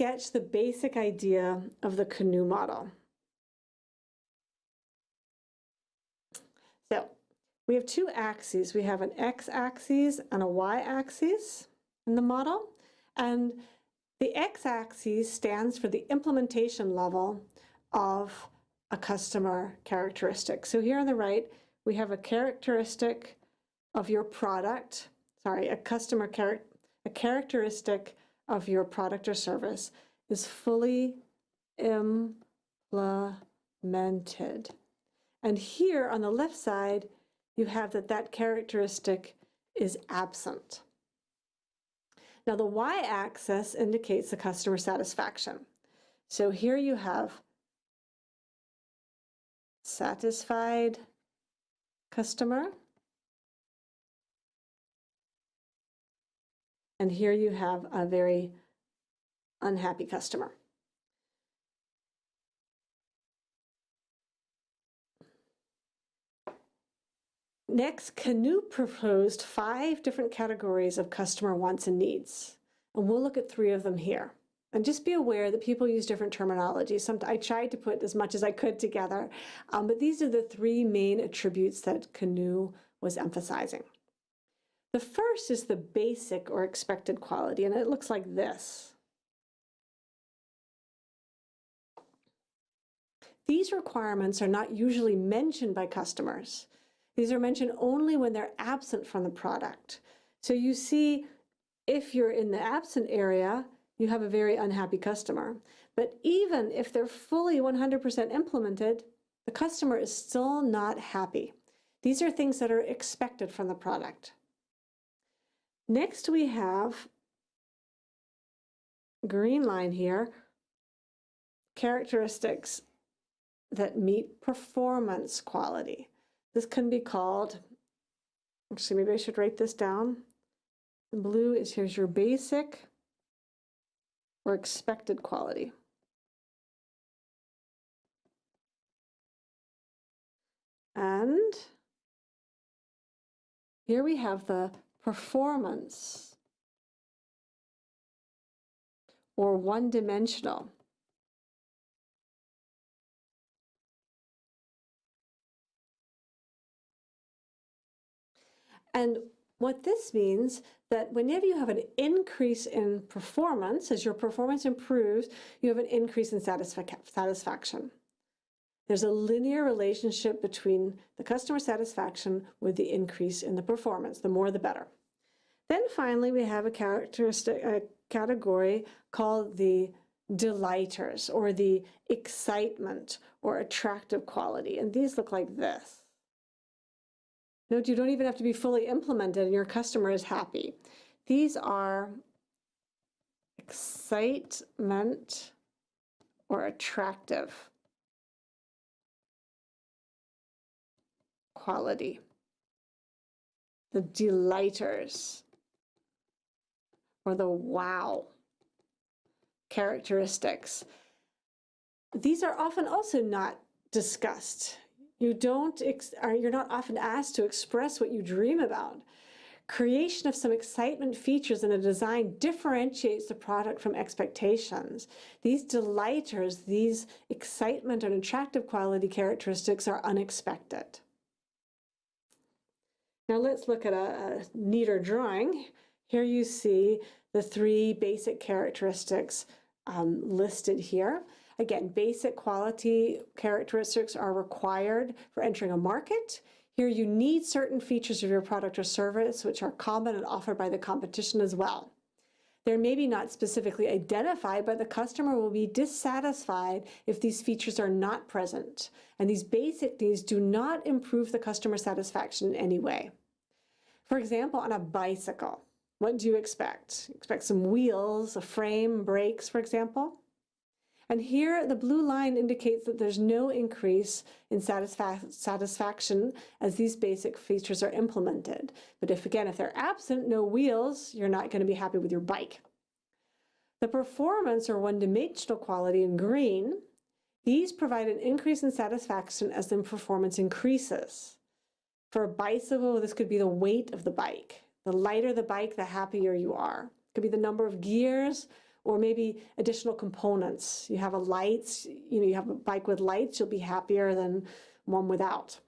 sketch the basic idea of the canoe model. So we have two axes. We have an x-axis and a y-axis in the model. And the x-axis stands for the implementation level of a customer characteristic. So here on the right, we have a characteristic of your product, a characteristic of your product or service is fully implemented. And here on the left side, you have that characteristic is absent. Now the y-axis indicates the customer satisfaction. So here you have satisfied customer, and here you have a very unhappy customer. Next, Canoe proposed 5 different categories of customer wants and needs, and we'll look at 3 of them here. And just be aware that people use different terminology. I tried to put as much as I could together, but these are the 3 main attributes that Canoe was emphasizing. The first is the basic or expected quality, and it looks like this. These requirements are not usually mentioned by customers. These are mentioned only when they're absent from the product. So you see, if you're in the absent area, you have a very unhappy customer. But even if they're fully 100% implemented, the customer is still not happy. These are things that are expected from the product. Next, we have green line here, characteristics that meet performance quality. This can be called, actually maybe I should write this down. The blue is, here's your basic or expected quality. And here we have the performance or one-dimensional. And what this means that whenever you have an increase in performance, as your performance improves, you have an increase in satisfaction. There's a linear relationship between the customer satisfaction with the increase in the performance. The more, the better. Then finally, we have a category called the delighters, or the excitement or attractive quality. And these look like this. Note, you don't even have to be fully implemented and your customer is happy. These are excitement or attractive quality. The delighters or the wow characteristics. These are often also not discussed. You're not often asked to express what you dream about. Creation of some excitement features in a design differentiates the product from expectations. These delighters, these excitement and attractive quality characteristics are unexpected. Now let's look at a neater drawing. Here you see the 3 basic characteristics listed here. Again, basic quality characteristics are required for entering a market. Here you need certain features of your product or service which are common and offered by the competition as well. They're maybe not specifically identified, but the customer will be dissatisfied if these features are not present. And these basic needs do not improve the customer satisfaction in any way. For example, on a bicycle, what do you expect? You expect some wheels, a frame, brakes, for example. And here the blue line indicates that there's no increase in satisfaction as these basic features are implemented. But if they're absent, no wheels, you're not going to be happy with your bike. The performance or one-dimensional quality in green, these provide an increase in satisfaction as the performance increases. For a bicycle, this could be the weight of the bike. The lighter the bike, the happier you are. It could be the number of gears or maybe additional components. You have a lights, you have a bike with lights, you'll be happier than one without.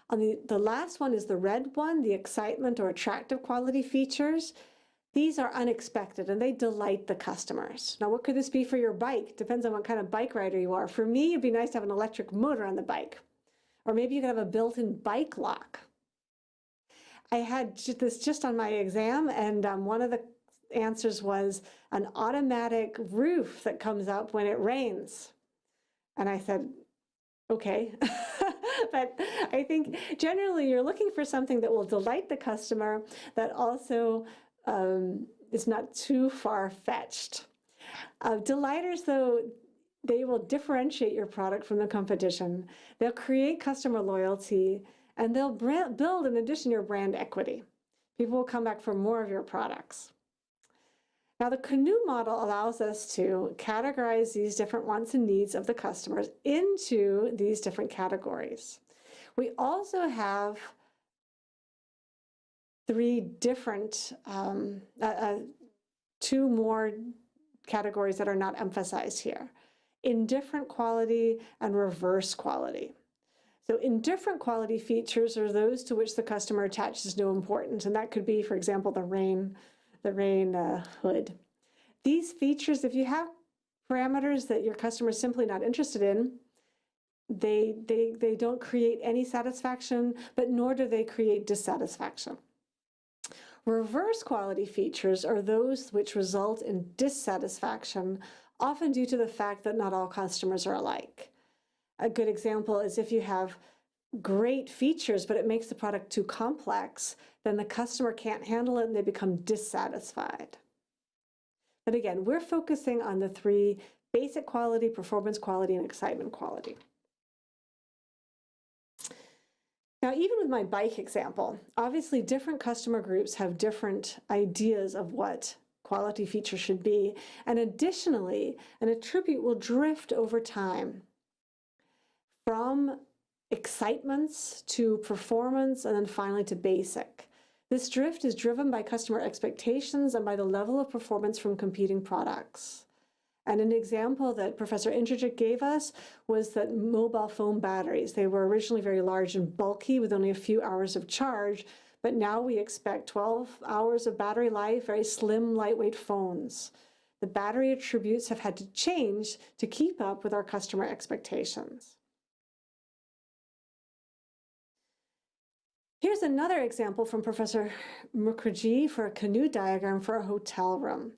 On the last one is the red one, the excitement or attractive quality features. These are unexpected and they delight the customers. Now, what could this be for your bike? Depends on what kind of bike rider you are. For me, it'd be nice to have an electric motor on the bike. Or maybe you could have a built-in bike lock. I had this just on my exam, and one of the answers was an automatic roof that comes up when it rains. And I said, okay. But I think generally you're looking for something that will delight the customer, that also is not too far-fetched. Delighters, though, they will differentiate your product from the competition. They'll create customer loyalty, and they'll build, in addition, your brand equity. People will come back for more of your products. Now, the canoe model allows us to categorize these different wants and needs of the customers into these different categories. We also have three different, two more categories that are not emphasized here: indifferent quality and reverse quality. So indifferent quality features are those to which the customer attaches no importance, and that could be, for example, the rain hood. These features, if you have parameters that your customer is simply not interested in, they don't create any satisfaction, but nor do they create dissatisfaction. Reverse quality features are those which result in dissatisfaction, often due to the fact that not all customers are alike. A good example is if you have great features, but it makes the product too complex, then the customer can't handle it and they become dissatisfied. But again, we're focusing on the three: basic quality, performance quality, and excitement quality. Now, even with my bike example, obviously different customer groups have different ideas of what quality features should be. And additionally, an attribute will drift over time from excitements to performance, and then finally to basic. This drift is driven by customer expectations and by the level of performance from competing products. And an example that Professor Indrajit gave us was that mobile phone batteries, they were originally very large and bulky with only a few hours of charge, but now we expect 12 hours of battery life, very slim, lightweight phones. The battery attributes have had to change to keep up with our customer expectations. Here's another example from Professor Mukherjee for a canoe diagram for a hotel room.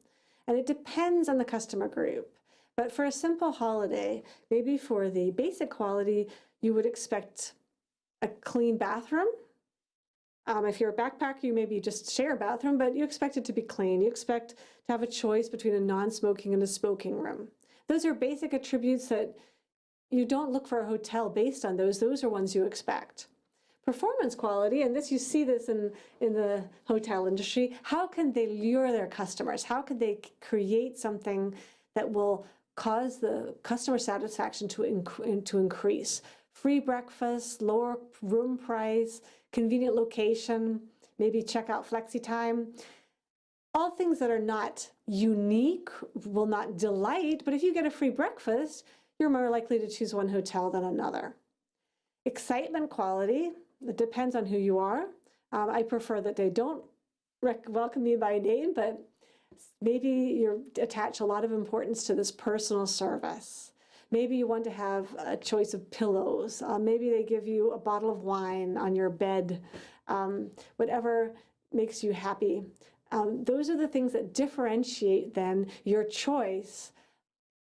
And it depends on the customer group. But for a simple holiday, maybe for the basic quality, you would expect a clean bathroom. If you're a backpacker, you maybe just share a bathroom, but you expect it to be clean. You expect to have a choice between a non-smoking and a smoking room. Those are basic attributes that you don't look for a hotel based on those. Those are ones you expect. Performance quality, and you see this in the hotel industry, how can they lure their customers? How can they create something that will cause the customer satisfaction to increase? Free breakfast, lower room price, convenient location, maybe checkout flexi time. All things that are not unique will not delight, but if you get a free breakfast, you're more likely to choose one hotel than another. Excitement quality, it depends on who you are. I prefer that they don't welcome me by name, but maybe you attach a lot of importance to this personal service. Maybe you want to have a choice of pillows. Maybe they give you a bottle of wine on your bed, whatever makes you happy. Those are the things that differentiate then your choice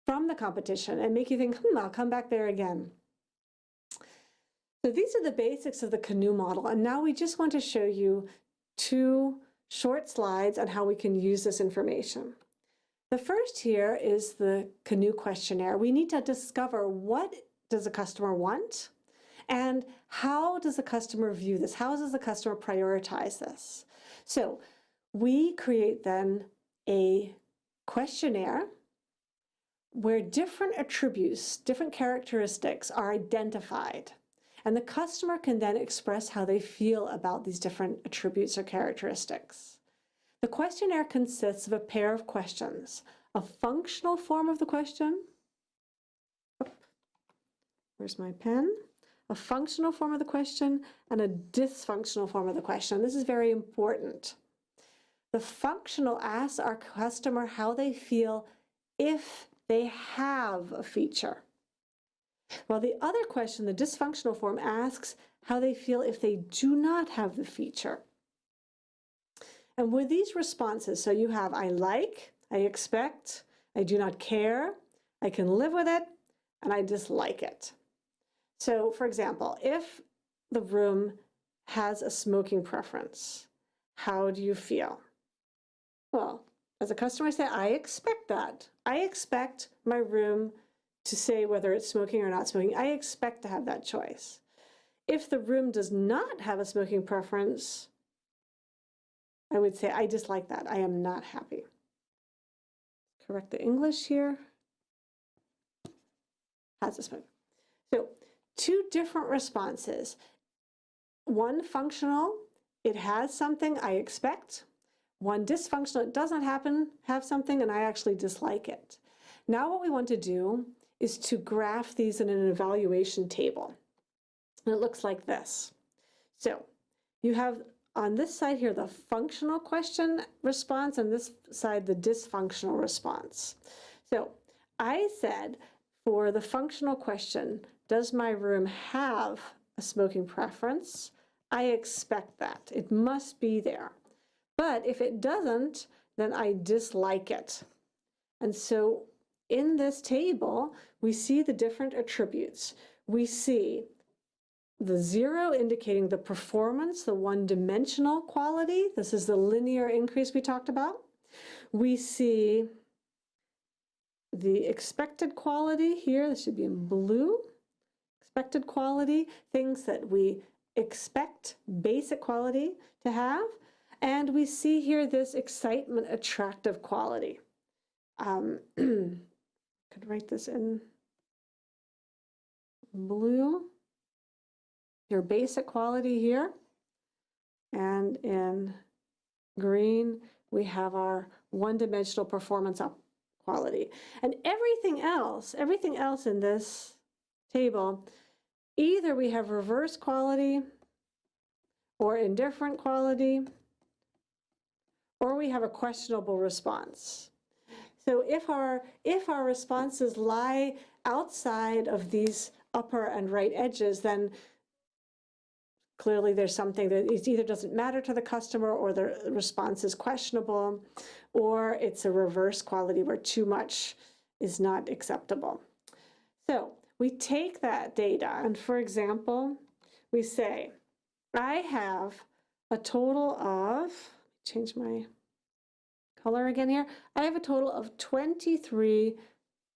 from the competition and make you think, I'll come back there again. So these are the basics of the canoe model, and now we just want to show you two short slides on how we can use this information. The first here is the canoe questionnaire. We need to discover what does the customer want and how does the customer view this? How does the customer prioritize this? So we create then a questionnaire where different attributes, different characteristics are identified. And the customer can then express how they feel about these different attributes or characteristics. The The questionnaire consists of a pair of questions, a functional form of the question. Where's my pen? A functional form of the question and a dysfunctional form of the question. This is very important. The functional asks our customer how they feel if they have a feature. While the other question, the dysfunctional form, asks how they feel if they do not have the feature. And with these responses, so you have I like, I expect, I do not care, I can live with it, and I dislike it. So, for example, if the room has a smoking preference, how do you feel? Well, as a customer, I say, I expect that. I expect my room to say whether it's smoking or not smoking. I expect to have that choice. If the room does not have a smoking preference, I would say, I dislike that. I am not happy. Correct the English here. Has a smoking. So, two different responses. One functional, it has something I expect. One dysfunctional, it doesn't have something, and I actually dislike it. Now what we want to do is to graph these in an evaluation table. And it looks like this. So you have on this side here the functional question response, and this side the dysfunctional response. So I said for the functional question, does my room have a smoking preference? I expect that. It must be there. But if it doesn't, then I dislike it. And so in this table, we see the different attributes. We see the 0 indicating the performance, the one-dimensional quality. This is the linear increase we talked about. We see the expected quality here. This should be in blue. Expected quality, things that we expect basic quality to have. And we see here this excitement, attractive quality. Could write this in blue, your basic quality here. And in green, we have our one-dimensional performance quality. And everything else in this table, either we have reverse quality or indifferent quality, or we have a questionable response. So if our responses lie outside of these upper and right edges, then clearly there's something that it either doesn't matter to the customer, or the response is questionable, or it's a reverse quality where too much is not acceptable. So we take that data, and for example, we say, I have a total of, change my color again here. I have a total of 23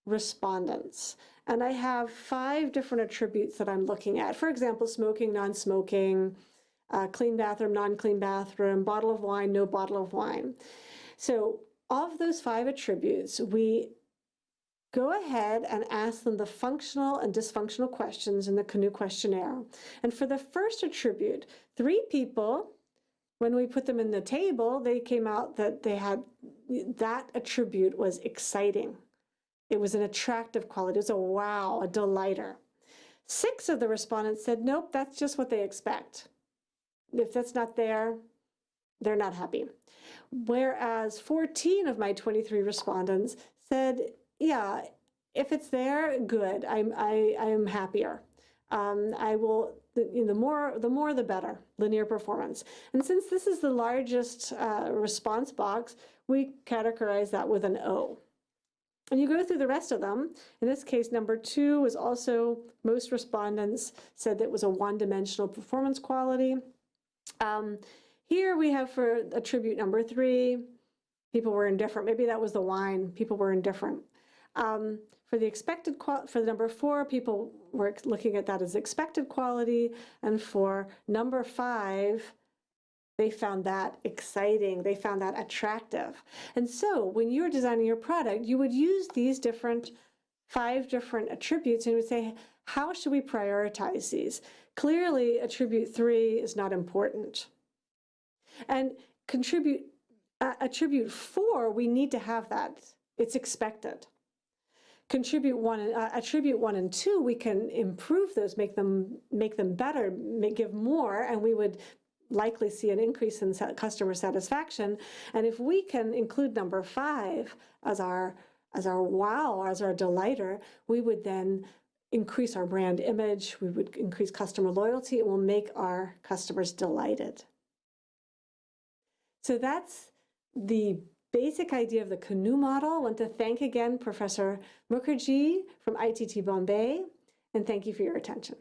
respondents, and I have 5 different attributes that I'm looking at. For example, smoking, non-smoking, clean bathroom, non-clean bathroom, bottle of wine, no bottle of wine. So of those 5 attributes, we go ahead and ask them the functional and dysfunctional questions in the Canoe questionnaire. And for the first attribute, 3 people, when we put them in the table, they came out that they had, that attribute was exciting. It was an attractive quality. It was a wow, a delighter. 6 of the respondents said, nope, that's just what they expect. If that's not there, they're not happy. Whereas 14 of my 23 respondents said, yeah, if it's there, good. I'm happier. I will. The more the better. Linear performance. And since this is the largest response box, we categorize that with an O. And you go through the rest of them. In this case, number 2 was also, most respondents said that it was a one-dimensional performance quality. Here we have for attribute number 3, people were indifferent. Maybe that was the wine. People were indifferent. For the expected for the number 4, people were looking at that as expected quality, and for number 5, they found that exciting. They found that attractive. And so when you're designing your product, you would use these 5 different attributes, and you would say, how should we prioritize these? Clearly, attribute 3 is not important. And Attribute 4, we need to have that. It's expected. Attribute 1 and 2, we can improve those, make them better, give more, and we would likely see an increase in customer satisfaction. And if we can include number 5 as our wow, as our delighter, we would then increase our brand image, we would increase customer loyalty, it will make our customers delighted. So that's the basic idea of the canoe model. I want to thank again Professor Mukherjee from ITT Bombay, and thank you for your attention.